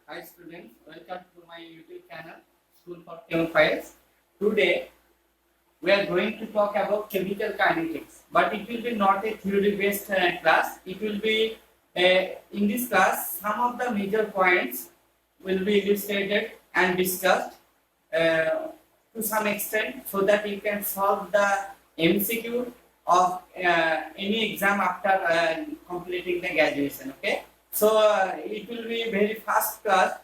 Hi students, welcome to my YouTube channel School for Chemophiles. Today we are going to talk about chemical kinetics, but it will be not a theory based class. It will be in this class some of the major points will be illustrated and discussed to some extent so that you can solve the MCQ of any exam after completing the graduation. Okay, so it will be very fast class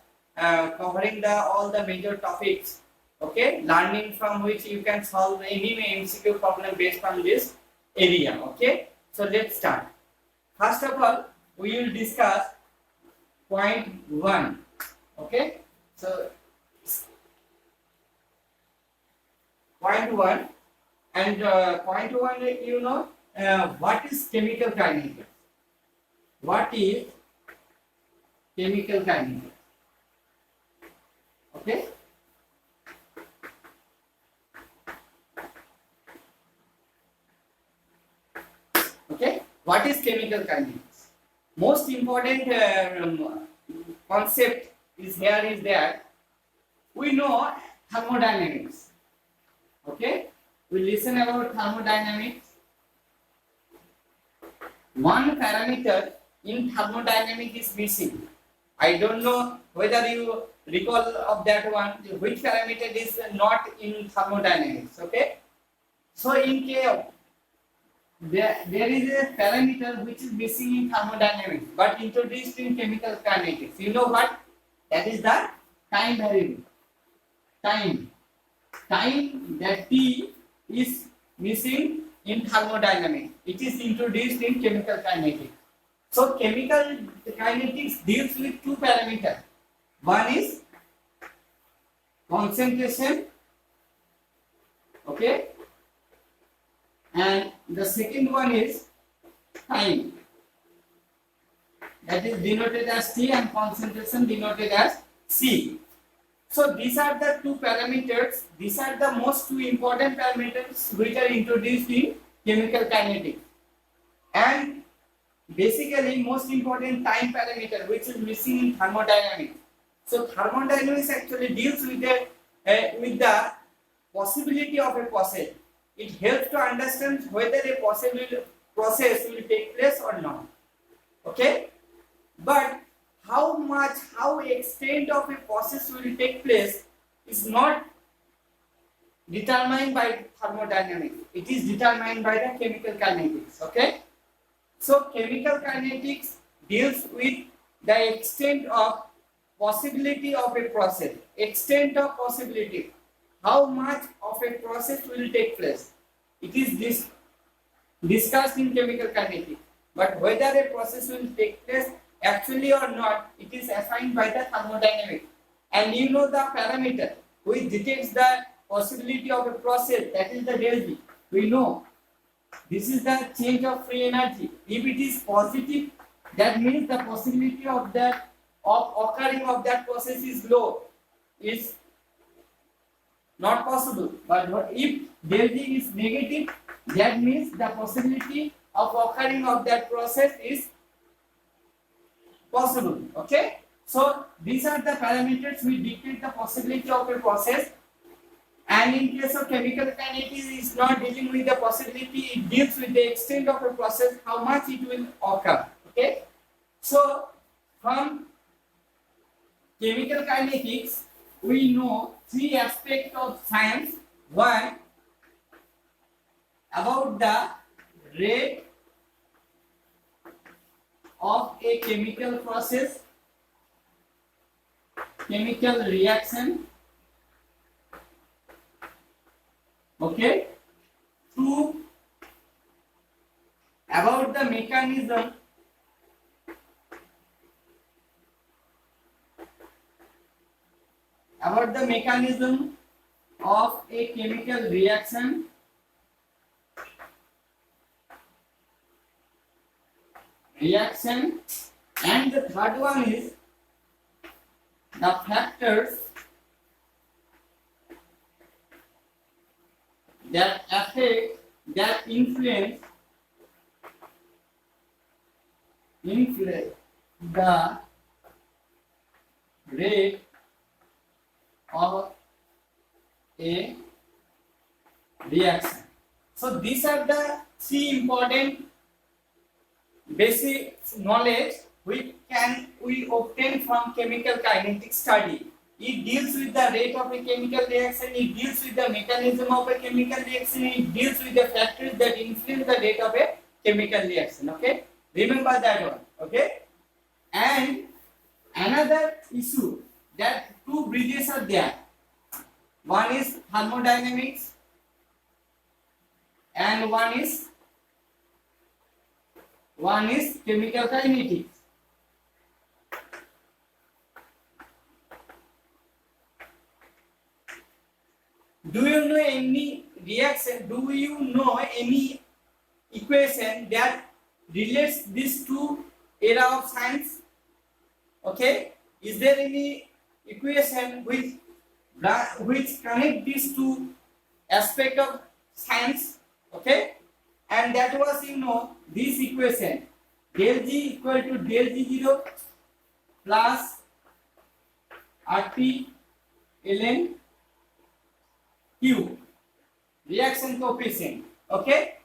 covering the all the major topics. Okay, learning from which you can solve any MCQ problem based on this area. Okay, so let's start. First of all, we will discuss point 1. Okay, so point 1 and point 1, you know what is chemical kinetics? What is chemical kinetics? Okay, okay, what is chemical kinetics? Most important concept is that we know thermodynamics. Okay, we listen about thermodynamics. One parameter in thermodynamics is missing. I don't know whether you recall of that one, which parameter is not in thermodynamics. Okay, so in case there is a parameter which is missing in thermodynamics but introduced in chemical kinetics. You know what? That is the time variable. Time, that T is missing in thermodynamics. It is introduced in chemical kinetics. So chemical kinetics deals with two parameters. One is concentration, okay, and the second one is time. That is denoted as T and concentration denoted as C. So these are the two parameters. These are the most two important parameters which are introduced in chemical kinetics. And basically most important time parameter which is missing in thermodynamics. So thermodynamics actually deals with the possibility of a process. It helps to understand whether a possible process will take place or not. Okay, but how extent of a process will take place is not determined by thermodynamics. It is determined by the chemical kinetics. Okay, so chemical kinetics deals with the extent of possibility of a process. Extent of possibility, how much of a process will take place. It is discussed in chemical kinetics. But whether a process will take place actually or not, it is assigned by the thermodynamics. And you know the parameter which detects the possibility of a process, that is the del V. We know this is the change of free energy. If it is positive, that means the possibility of occurring of that process is low, is not possible. But if del V is negative, that means the possibility of occurring of that process is possible. Okay, so these are the parameters which dictate the possibility of a process. And in case of chemical kinetics, it is not dealing with the possibility, it deals with the extent of a process, how much it will occur. Okay, so from chemical kinetics we know three aspects of science. One, about the rate of a chemical process, chemical reaction. Okay, two, about the mechanism of a chemical reaction. And the third one is the factors that affect, that influence the rate of a reaction. So these are the three important basic knowledge we obtain from chemical kinetic study. It deals with the rate of a chemical reaction, it deals with the mechanism of a chemical reaction, it deals with the factors that influence the rate of a chemical reaction. Okay, remember that one. Okay, and another issue, that two bridges are there. One is thermodynamics and one is chemical kinetics. Do you know any reaction? Do you know any equation that relates these two area of science? Okay, is there any equation which connect these two aspect of science? Okay, and that was, you know, this equation, del G equal to del G0 plus RT ln Q, reaction coefficient. Okay,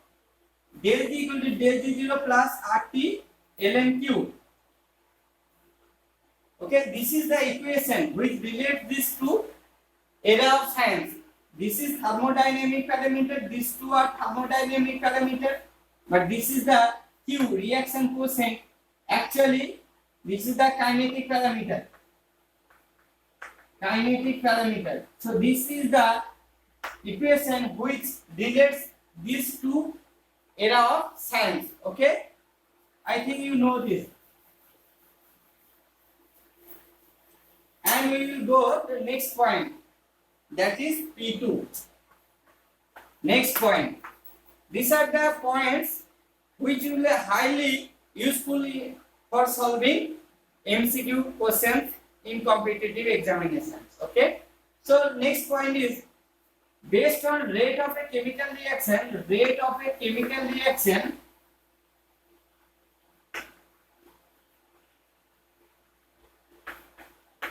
del G equal to del G0 plus RT ln Q. Okay, this is the equation which relates these two area of science. This is thermodynamic parameter, these two are thermodynamic parameter, but this is the Q, reaction quotient. Actually, this is the kinetic parameter. Kinetic parameter. So this is the equation which relates these two area of science. Okay, I think you know this. And we will go to the next point, that is P2. Next point. These are the points which will be highly useful for solving MCQ questions in competitive examinations. Okay. So next point is, based on rate of a chemical reaction,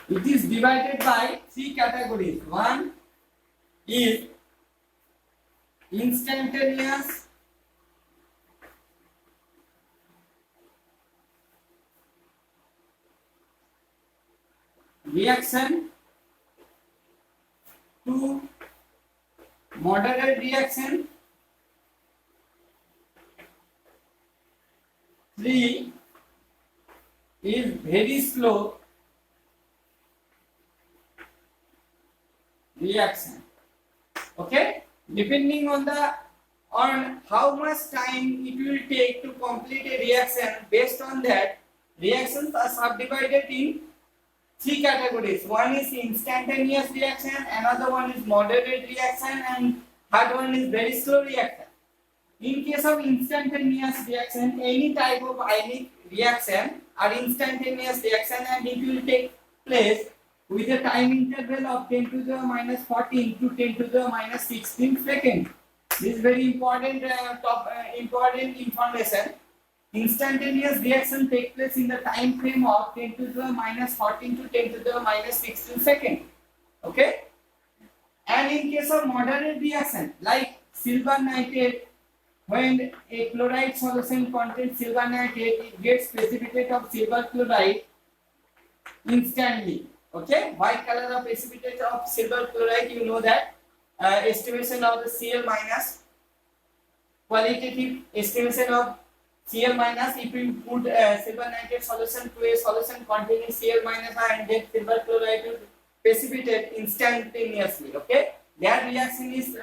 it is divided by three categories. One is instantaneous, reaction, two, moderate reaction, three is very slow reaction. Okay, depending on how much time it will take to complete a reaction, based on that, reactions are subdivided in three categories. One is instantaneous reaction, another one is moderate reaction, and third one is very slow reaction. In case of instantaneous reaction, any type of ionic reaction are instantaneous reaction, and it will take place with a time interval of 10 to the minus 14 to 10 to the minus 16 seconds. This is very important important information. Instantaneous reaction takes place in the time frame of 10 to the minus 14 to 10 to the minus 16 seconds. Okay? And in case of moderate reaction, like silver nitrate, when a chloride solution contains silver nitrate, it gets precipitate of silver chloride instantly. Okay, white color of precipitate of silver chloride, you know that. Estimation of the Cl minus, qualitative estimation of Cl minus, if you put silver nitrate solution to a solution containing Cl minus and then silver chloride will precipitate instantaneously. Okay, that reaction is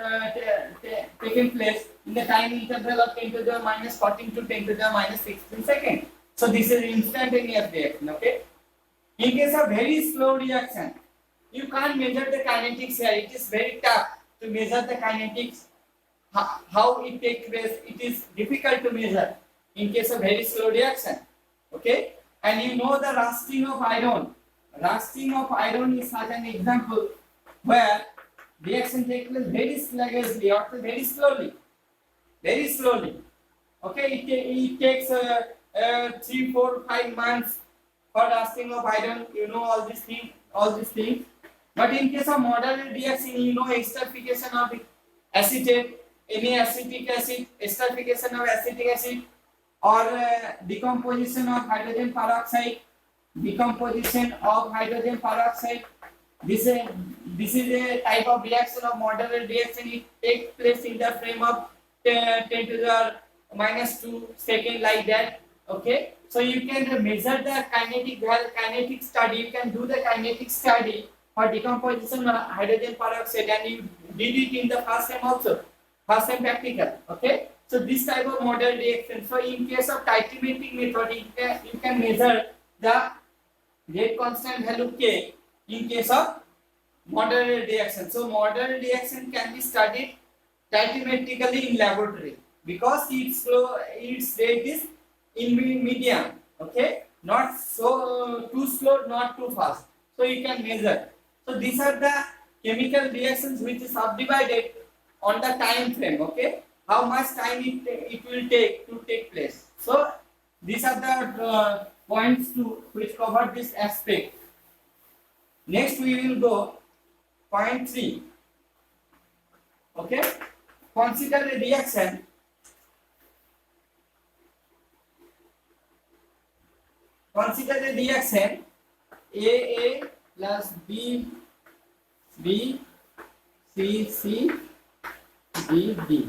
taking place in the time interval of 10 to the minus 14 to 10 to the minus 16 seconds. So this is instantaneous reaction. Okay. In case of very slow reaction, you can't measure the kinetics here. It is very tough to measure the kinetics. How it takes place, it is difficult to measure in case of very slow reaction. Okay, and you know the rusting of iron. Rusting of iron is such an example where reaction takes place very sluggishly or very slowly. Very slowly. Okay, it takes 3, 4, 5 months for rusting of iron, you know all these things. But in case of moderate reaction, you know esterification of acetate, any acetic acid, esterification of acetic acid, or decomposition of hydrogen peroxide, decomposition of hydrogen peroxide. This is a type of reaction of moderate reaction. It takes place in the frame of 10 to the -2 second, like that. Okay, so you can measure the kinetic study. You can do the kinetic study for decomposition of hydrogen peroxide, and you did it in the first time also, first time practical. Okay, so this type of model reaction. So in case of titrimetric method, you can measure the rate constant value K in case of moderate reaction. So moderate reaction can be studied titrimetrically in laboratory because its rate is in medium. Okay, not so too slow, not too fast. So you can measure. So these are the chemical reactions which is subdivided on the time frame. Okay, how much time it will take to take place. So these are the points to which cover this aspect. Next we will go point 3. Okay, consider a reaction. Consider the reaction AA plus B, B, C, C, D, D.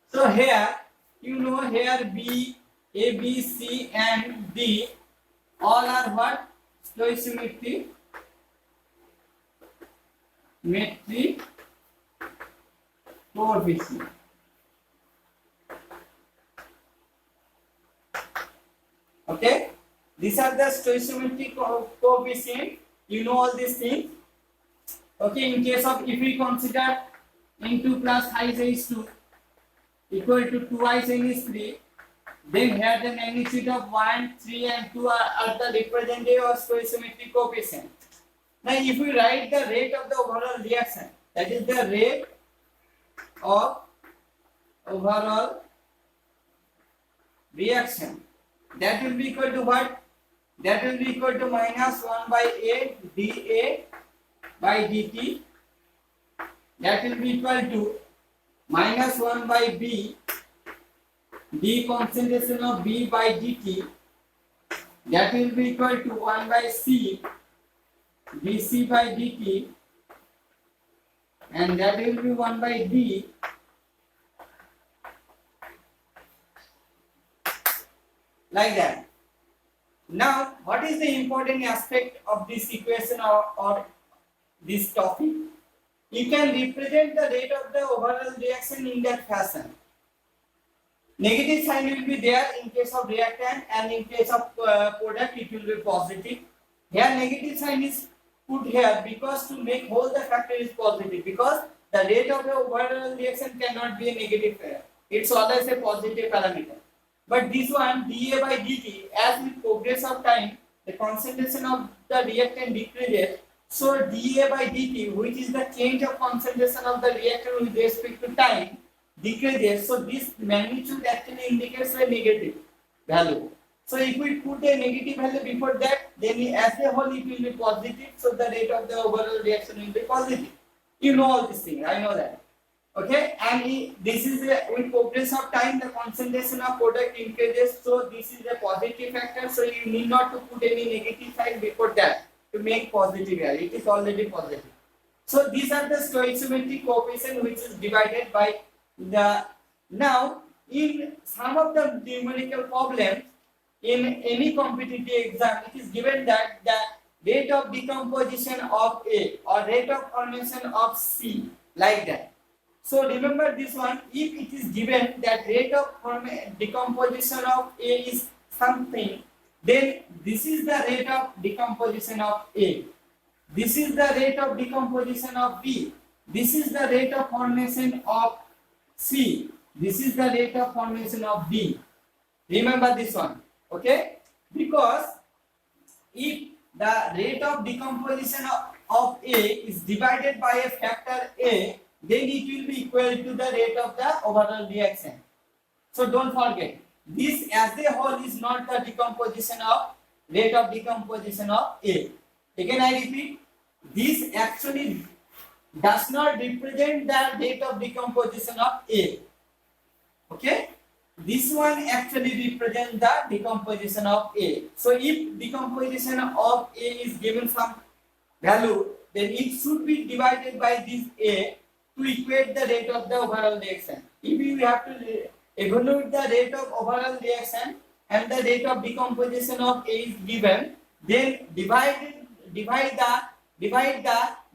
So here, you know, here B, A, B, C and D all are what? Stoichiometry coefficient. Okay, these are the stoichiometry coefficient. You know all these things. Okay, in case of, if we consider n2 plus I is 2 equal to 2i n is 3, then here the magnitude of 1, 3 and 2 are the representative of stoichiometry coefficient. Now if we write the rate of the overall reaction, that is the rate of overall reaction, that will be equal to what? That will be equal to minus 1 by A dA by dt. That will be equal to minus 1 by B d concentration of B by dt. That will be equal to 1 by C dC by dt, and that will be 1 by D like that. Now, what is the important aspect of this equation or this topic? You can represent the rate of the overall reaction in that fashion. Negative sign will be there in case of reactant, and in case of product it will be positive. Here negative sign is put here because to make whole the factor is positive, because the rate of the overall reaction cannot be a negative factor. It's always a positive parameter. But this one dA by dt, as with progress of time, the concentration of the reactant decreases. So dA by dt, which is the change of concentration of the reactant with respect to time, decreases. So this magnitude actually indicates a negative value. So if we put a negative value before that, then as a whole it will be positive. So the rate of the overall reaction will be positive. You know all these things. I know that. Okay, and this is with progress of time, the concentration of product increases. So this is a positive factor. So you need not to put any negative sign before that to make positive value. It is already positive. So these are the stoichiometry coefficient which is divided by the. Now in some of the numerical problems in any competitive exam, it is given that the rate of decomposition of A or rate of formation of C, like that. So remember this one, if it is given that rate of decomposition of A is something, then this is the rate of decomposition of A. This is the rate of decomposition of B. This is the rate of formation of C. This is the rate of formation of D. Remember this one, okay? Because if the rate of decomposition of A is divided by a factor A, then it will be equal to the rate of the overall reaction. So don't forget, this as a whole is not the decomposition of rate of decomposition of A. Again I repeat, this actually does not represent the rate of decomposition of A. Okay, this one actually represents the decomposition of A. So if decomposition of A is given some value, then it should be divided by this A to equate the rate of the overall reaction. If you have to evaluate the rate of overall reaction and the rate of decomposition of A is given, then divide the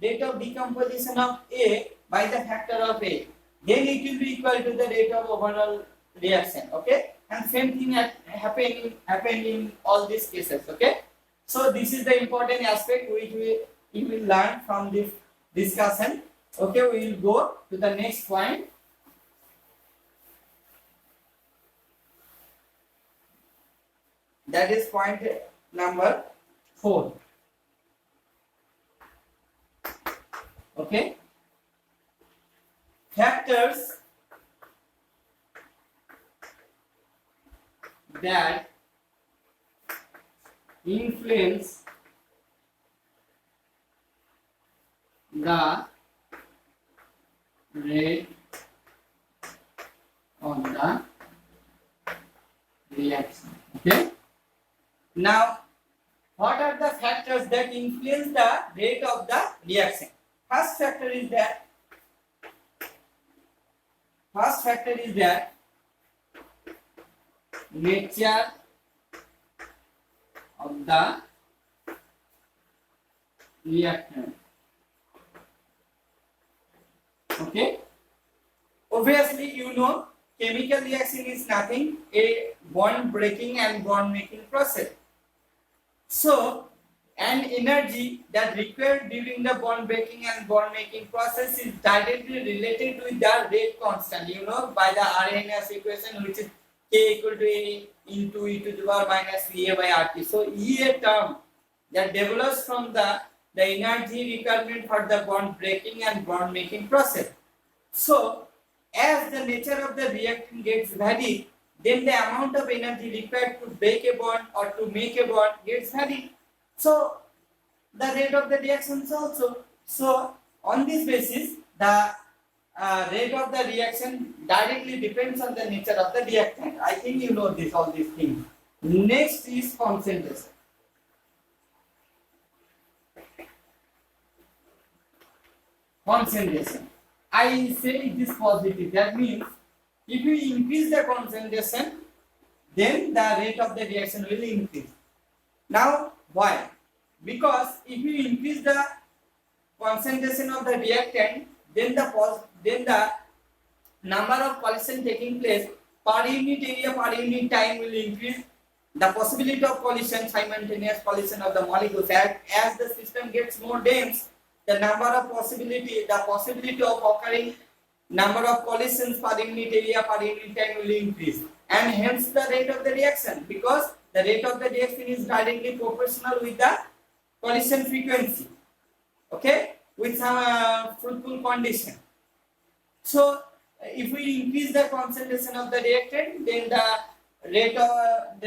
rate of decomposition of A by the factor of A. Then it will be equal to the rate of overall reaction. Okay, and same thing happen in all these cases. Okay, so this is the important aspect which we will learn from this discussion. Okay, we will go to the next point. That is point number 4. Okay, factors that influence the rate of the reaction. Okay, now what are the factors that influence the rate of the reaction? First factor is that nature of the reactant. Okay, obviously you know chemical reaction is nothing a bond breaking and bond making process. So an energy that required during the bond breaking and bond making process is directly related with the rate constant, you know, by the Arrhenius equation, which is K equal to A into e to the power minus VA by RT. So E a term that develops from the energy requirement for the bond breaking and bond making process. So as the nature of the reactant gets varied, then the amount of energy required to break a bond or to make a bond gets varied. So the rate of the reactions also. So on this basis, the rate of the reaction directly depends on the nature of the reactant. I think you know this, all these things. Next is concentration. Concentration. I say it is positive. That means if you increase the concentration, then the rate of the reaction will increase. Now, why? Because if you increase the concentration of the reactant, then the number of collision taking place per unit area, per unit time will increase. The possibility of collision, simultaneous collision of the molecules, as the system gets more dense, the possibility of occurring number of collisions per unit area, per unit time will increase, and hence the rate of the reaction, because the rate of the reaction is directly proportional with the collision frequency. Okay, with some fruitful condition. So if we increase the concentration of the reactant, then the rate of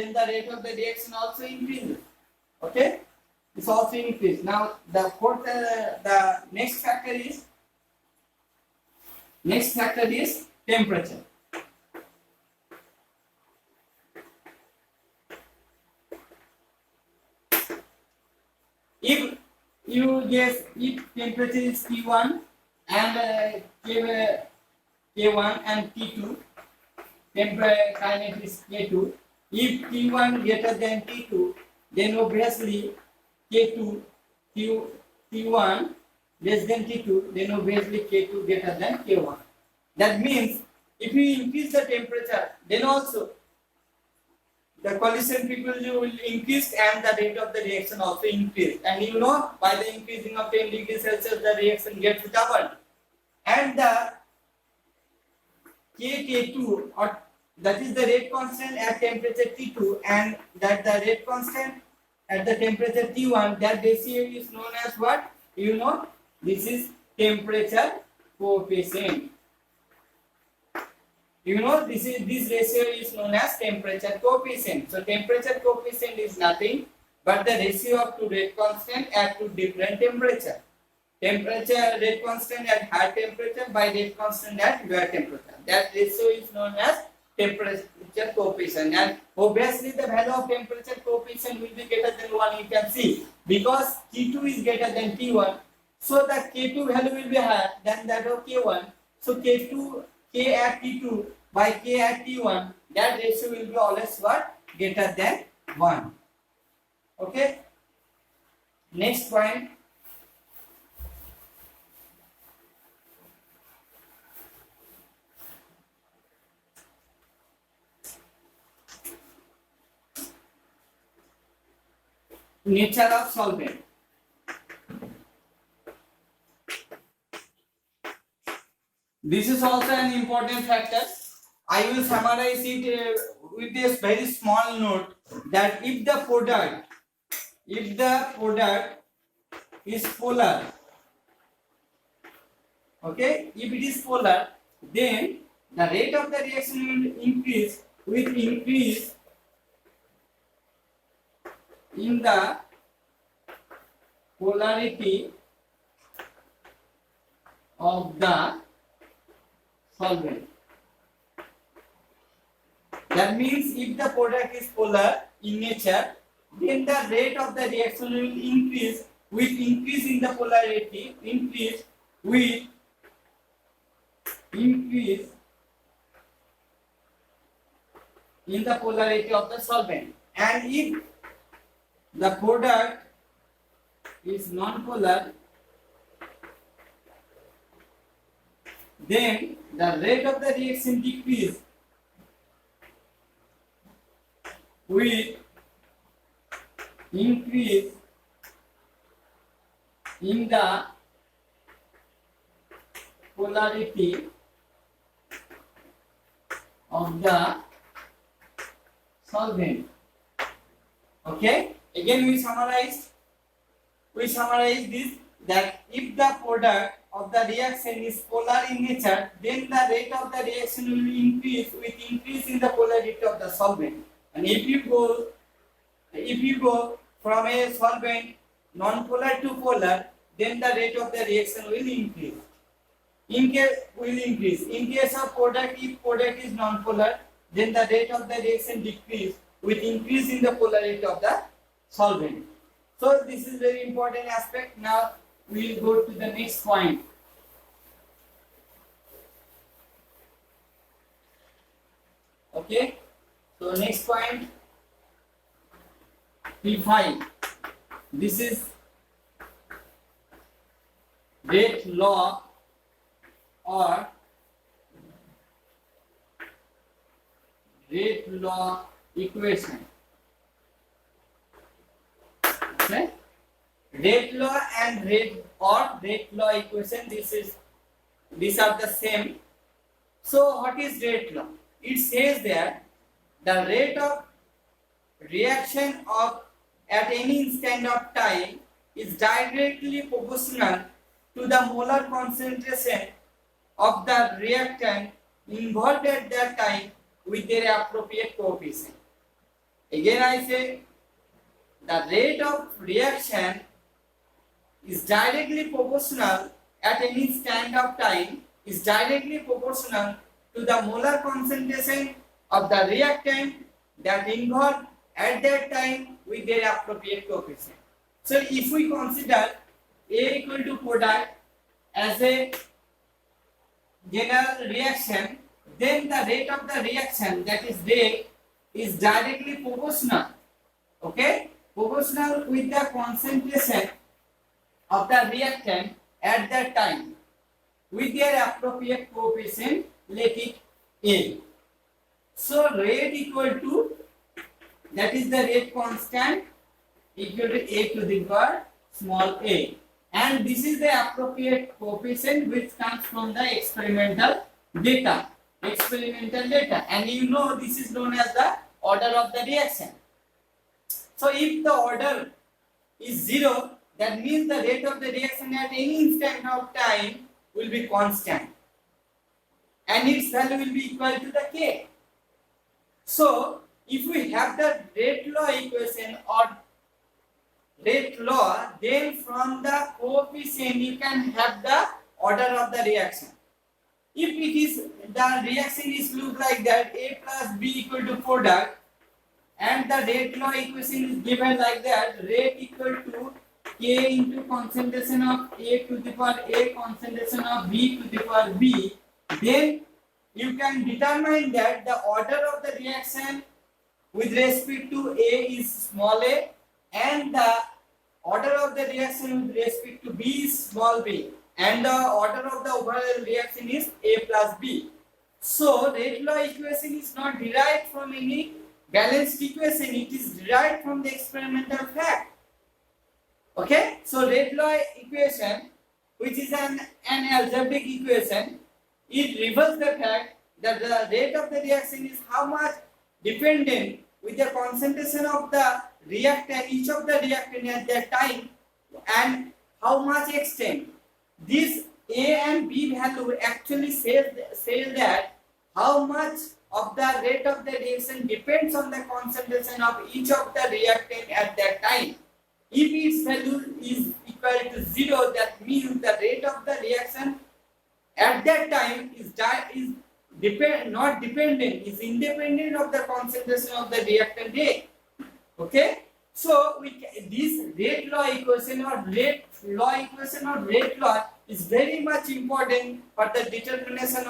the reaction also increases. Okay, this also increase. Now the next factor is temperature. If temperature is T1 and K1 and T2, temperature kinetic is K2. If T1 greater than T2, then obviously K2, T1 less than T2, then obviously K2 greater than K1. That means if you increase the temperature, then also the collision frequency will increase and the rate of the reaction also increase. And you know, by the increasing of 10 degrees Celsius, the reaction gets doubled. And the KK2, or that is the rate constant at temperature T2, and that the rate constant at the temperature T1, that ratio is known as what? You know, this is temperature coefficient. You know, this ratio is known as temperature coefficient. So temperature coefficient is nothing but the ratio of two rate constant at two different temperature. Temperature rate constant at high temperature by rate constant at lower temperature. That ratio is known as temperature coefficient, and obviously the value of temperature coefficient will be greater than 1. You can see because T2 is greater than T1, so the K2 value will be higher than that of K1. So K at T2 by K at T1, that ratio will be always what? Greater than 1. Okay. Next point. Nature of solvent. This is also an important factor. I will summarize it with this very small note that if the product is polar, okay, if it is polar, then the rate of the reaction will increase with increase in the polarity of the solvent. That means if the product is polar in nature, then the rate of the reaction will increase with increase in the polarity, increase in the polarity of the solvent. And if the product is non-polar, then the rate of the reaction decrease with increase in the polarity of the solvent. Okay, again we summarize this, that if the product of the reaction is polar in nature, then the rate of the reaction will increase with increase in the polarity of the solvent. And if you go from a solvent non-polar to polar, then the rate of the reaction will increase. In case of product, if product is non-polar, then the rate of the reaction decrease with increase in the polarity of the solvent. So this is very important aspect. Now we will go to the next point. Okay. So next point, P5. This is rate law or rate law equation. Okay. Rate law and rate law equation, these are the same. So what is rate law? It says that the rate of reaction at any instant of time is directly proportional to the molar concentration of the reactant involved at that time with their appropriate coefficient. Again I say, the rate of reaction is directly proportional at any instant of time is directly proportional to the molar concentration of the reactant that involved at that time with their appropriate coefficient. So if we consider A equal to product as a general reaction, then the rate of the reaction, that is rate, is directly proportional. Okay, proportional with the concentration of the reactant at that time with their appropriate coefficient, let it A. So rate equal to, that is the rate constant, equal to A to the power small a, and this is the appropriate coefficient which comes from the experimental data. And you know this is known as the order of the reaction. So if the order is 0, that means the rate of the reaction at any instant of time will be constant and its value will be equal to the K. So if we have the rate law equation or rate law, then from the coefficient you can have the order of the reaction. If it is the reaction is look like that, A plus B equal to product, and the rate law equation is given like that, rate equal to K into concentration of A to the power A, concentration of B to the power B, then you can determine that the order of the reaction with respect to A is small a, and the order of the reaction with respect to B is small b, and the order of the overall reaction is A plus B. So rate law equation is not derived from any balanced equation, it is derived from the experimental fact. Okay, so rate law equation, which is an algebraic equation, it reveals the fact that the rate of the reaction is how much dependent with the concentration of the reactant, each of the reactant at that time, and how much extent. This A and B value actually says that how much of the rate of the reaction depends on the concentration of each of the reactant at that time. If its value is equal to 0, that means the rate of the reaction at that time is not dependent, is independent of the concentration of the reactant A. Okay, so this rate law equation or rate law is very much important for the determination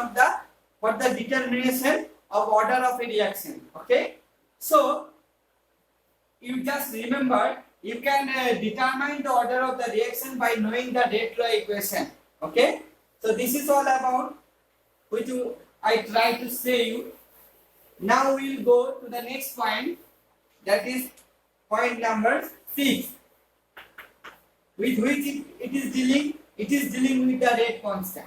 of order of a reaction. Okay, so you just remember, you can determine the order of the reaction by knowing the rate law equation. Okay, so this is all about which I try to say you. Now we will go to the next point, that is point number 6, with which it is dealing with the rate constant.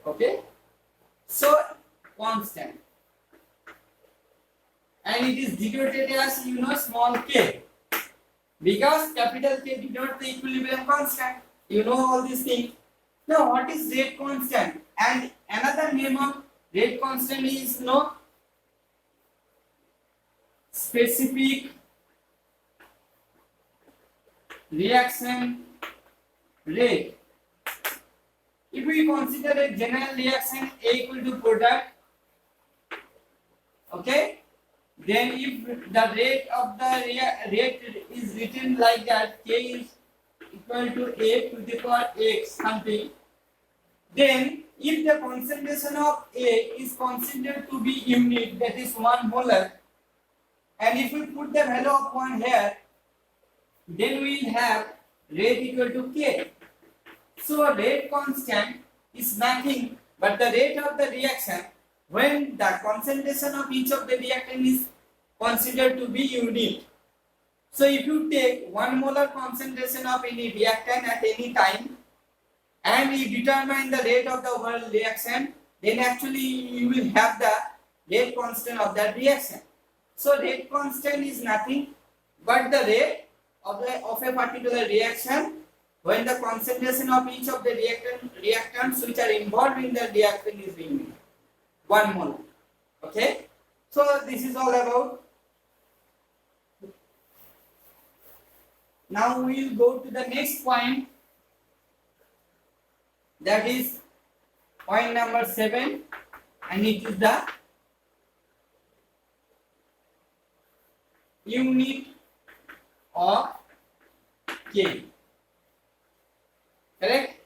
Okay, so constant, and it is denoted as small k, because capital K denotes the equilibrium constant. You know all these things. Now what is rate constant? And another name of rate constant is specific reaction rate. If we consider a general reaction A equal to product, okay, then if the rate of the rate is written like that, K is equal to A to the power X something, then if the concentration of A is considered to be unit, that is 1 molar, and if we put the value of 1 here, then we will have rate equal to K. So rate constant is nothing but the rate of the reaction when the concentration of each of the reactant is considered to be unit. So if you take 1 molar concentration of any reactant at any time and you determine the rate of the overall reaction, then actually you will have the rate constant of that reaction. So rate constant is nothing but the rate of a particular reaction when the concentration of each of the reactants which are involved in the reaction is unit, 1 molar. Okay, so this is all about. Now we will go to the next point, that is point number 7, and it is the unit of K. Correct?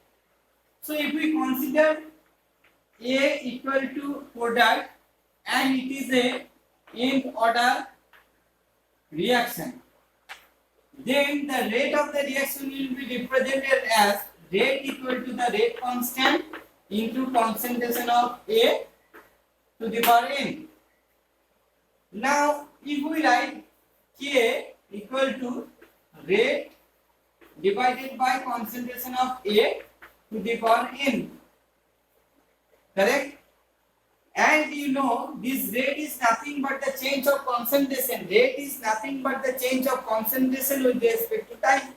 So if we consider A equal to product and it is a nth order reaction, then the rate of the reaction will be represented as rate equal to the rate constant into concentration of A to the power n. Now if we write K equal to rate divided by concentration of A to the power n, correct? And this rate is nothing but the change of concentration. Rate is nothing but the change of concentration with respect to time.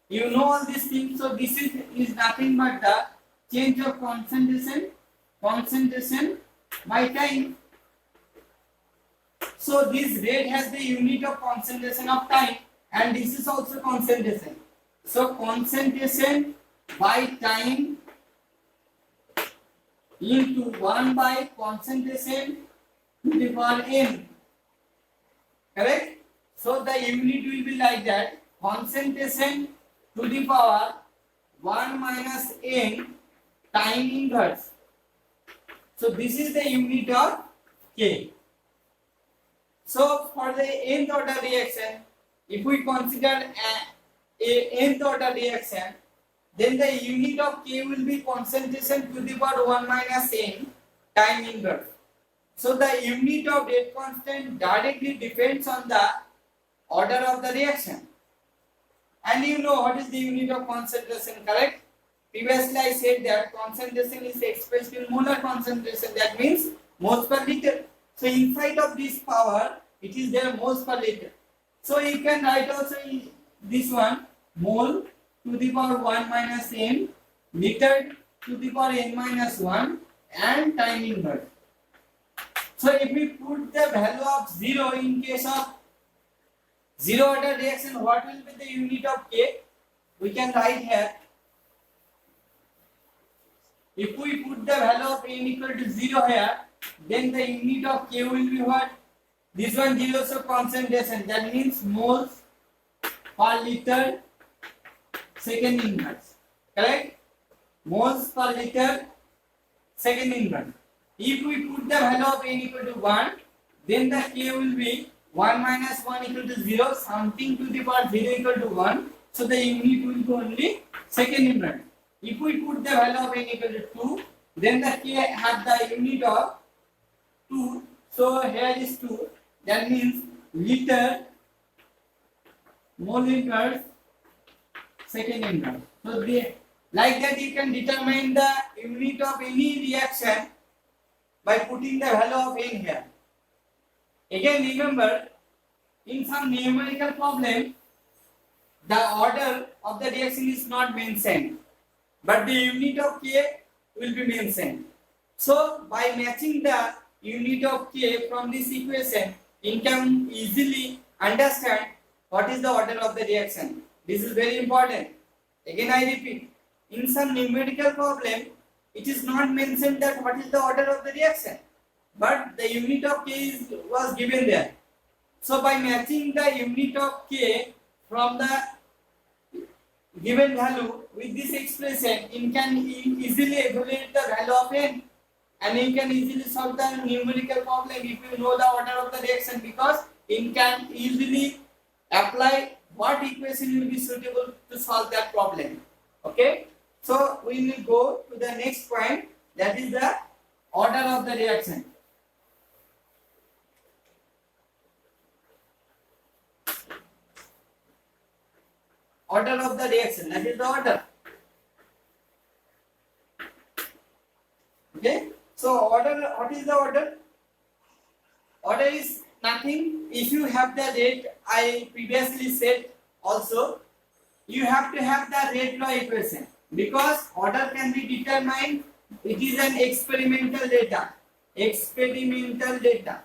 You know all these things. So this is nothing but the change of concentration by time. So this rate has the unit of concentration of time. and this is also concentration. So concentration by time into 1 by concentration to the power n. Correct? So the unit will be like that: concentration to the power 1 minus n time inverse. So this is the unit of K. So for the nth order reaction, if we consider a nth order reaction, then the unit of K will be concentration to the power 1 minus n time inverse. So the unit of rate constant directly depends on the order of the reaction. And you know what is the unit of concentration, correct? Previously I said that concentration is expressed in molar concentration, that means moles per liter. So inside of this power, it is there moles per liter. So you can write also this one, mole to the power 1 minus n, liter to the power n minus 1, and time inverse. So if we put the value of 0 in case of zero order reaction, what will be the unit of K? We can write here. If we put the value of n equal to 0 here, then the unit of K will be what? This one 0, so concentration, that means moles per liter second inverse. Correct? Moles per liter second inverse. If we put the value of n equal to 1, then the K will be 1 minus 1 equal to 0, something to the power 0 equal to 1. So the unit will be only second inverse. If we put the value of n equal to 2, then the K have the unit of 2. So here is 2. That means liter mole inverse second inverse. So like that you can determine the unit of any reaction by putting the value of n here. Again remember, in some numerical problem, the order of the reaction is not mentioned, but the unit of K will be mentioned. So by matching the unit of K from this equation, you can easily understand what is the order of the reaction. This is very important. Again I repeat, in some numerical problem, it is not mentioned that what is the order of the reaction, but the unit of K was given there. So by matching the unit of K from the given value with this expression, you can easily evaluate the value of n, and you can easily solve the numerical problem if you know the order of the reaction, because you can easily apply what equation will be suitable to solve that problem. Okay, so we will go to the next point, that is the order of the reaction. Order of the reaction, that is the order. Okay, so order, what is the order? Order is nothing. If you have the rate, I previously said also, you have to have the rate law equation, because order can be determined. It is an experimental data. Experimental data.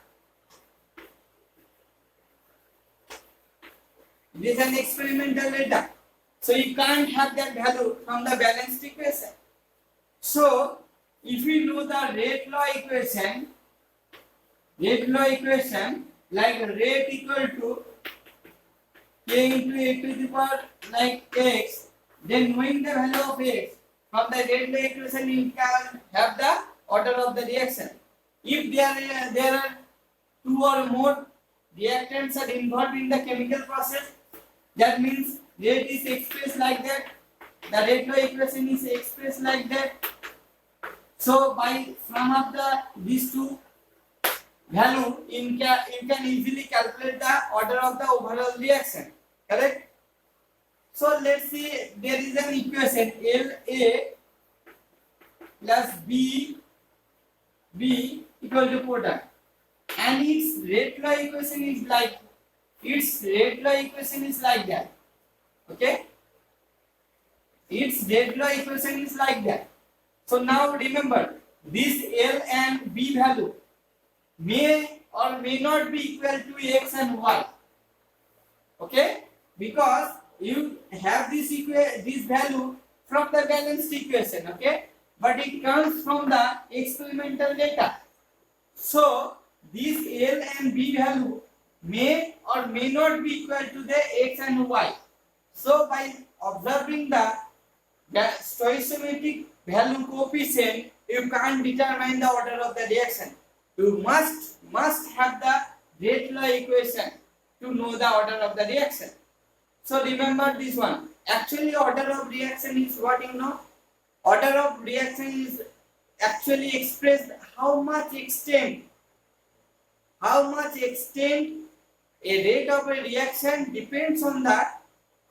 It is an experimental data. So you can't have that value from the balanced equation. So if we know the rate law equation like rate equal to K into a to the power like x, then knowing the value of x from the rate law equation, you can have the order of the reaction. If there are two or more reactants are involved in the chemical process, that means rate is expressed like that, the rate law equation is expressed like that. So by sum of these two value, you can easily calculate the order of the overall reaction. Correct? So let's see, there is an equation La plus B equal to product, and its rate law equation is like that. Okay, its rate law equation is like that. So now remember, this L and B value may or may not be equal to x and y. Okay, because you have this value from the balanced equation, okay, but it comes from the experimental data. So this L and B value may or may not be equal to the x and y. So by observing the stoichiometric value coefficient, you can't determine the order of the reaction. You must have the rate law equation to know the order of the reaction. So remember this one. Actually, order of reaction is what you know. Order of reaction is actually expressed how much extent a rate of a reaction depends on the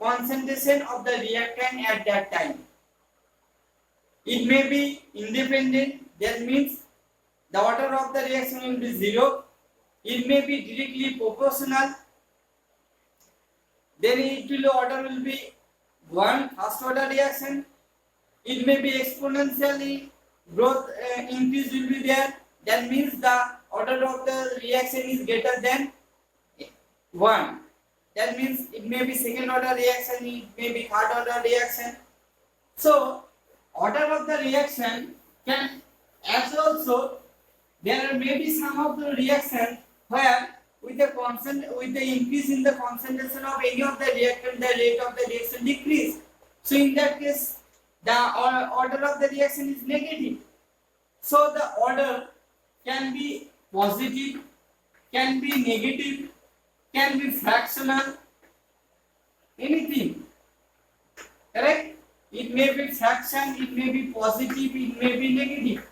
concentration of the reactant at that time. It may be independent, that means the order of the reaction will be 0. It may be directly proportional, then order will be 1, first order reaction. It may be exponentially growth increase will be there, that means the order of the reaction is greater than 1. That means it may be second order reaction, it may be third order reaction. So order of the reaction can, as also there may be some of the reaction where with the increase in the concentration of any of the reactant, the rate of the reaction decrease. So in that case, the order of the reaction is negative. So the order can be positive, can be negative, can be fractional, anything. Correct? It may be fraction, it may be positive, it may be negative.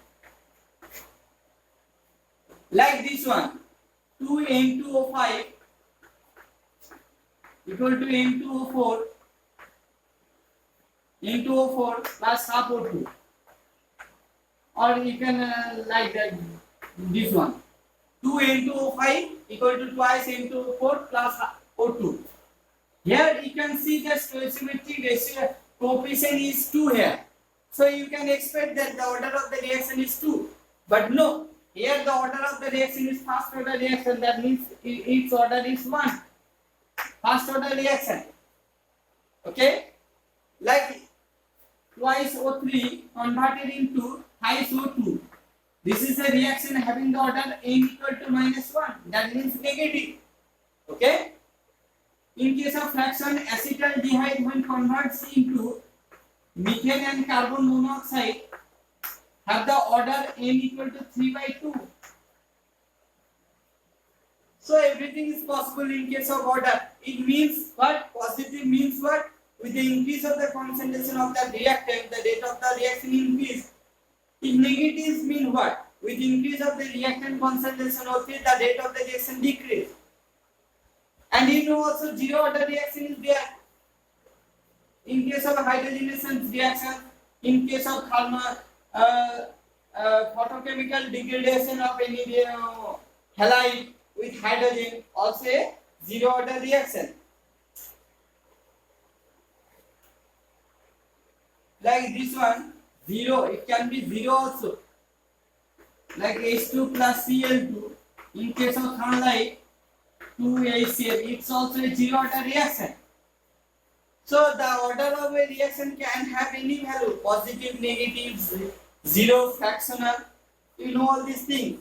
Like this one, 2N2O5 equal to N2O4, N2O4 plus half O2, or you can like that, this one, 2N2O5 equal to twice N2O4 plus O2. Here you can see the stoichiometric ratio coefficient is 2 here. So you can expect that the order of the reaction is 2. But no, here the order of the reaction is first order reaction, that means its order is 1. First order reaction. Okay? Like twice O3 converted into thrice O2. This is a reaction having the order n equal to -1. That means negative. Okay? In case of fraction, acetaldehyde when converts into methane and carbon monoxide have the order n equal to 3/2. So everything is possible in case of order. It means what? Positive means what? With the increase of the concentration of the reactant, the rate of the reaction increase. If negatives mean what? With increase of the reactant concentration of it, the rate of the reaction decrease. And you know also zero order reaction is there. In case of hydrogenation reaction, in case of photochemical degradation of any halide with hydrogen, also a zero order reaction. Like this one, 0, it can be 0 also. Like H2 plus Cl2. In case of halide, 2HCl, it's also a zero order reaction. So the order of a reaction can have any value, positive, negative, zero, fractional. You know all these things.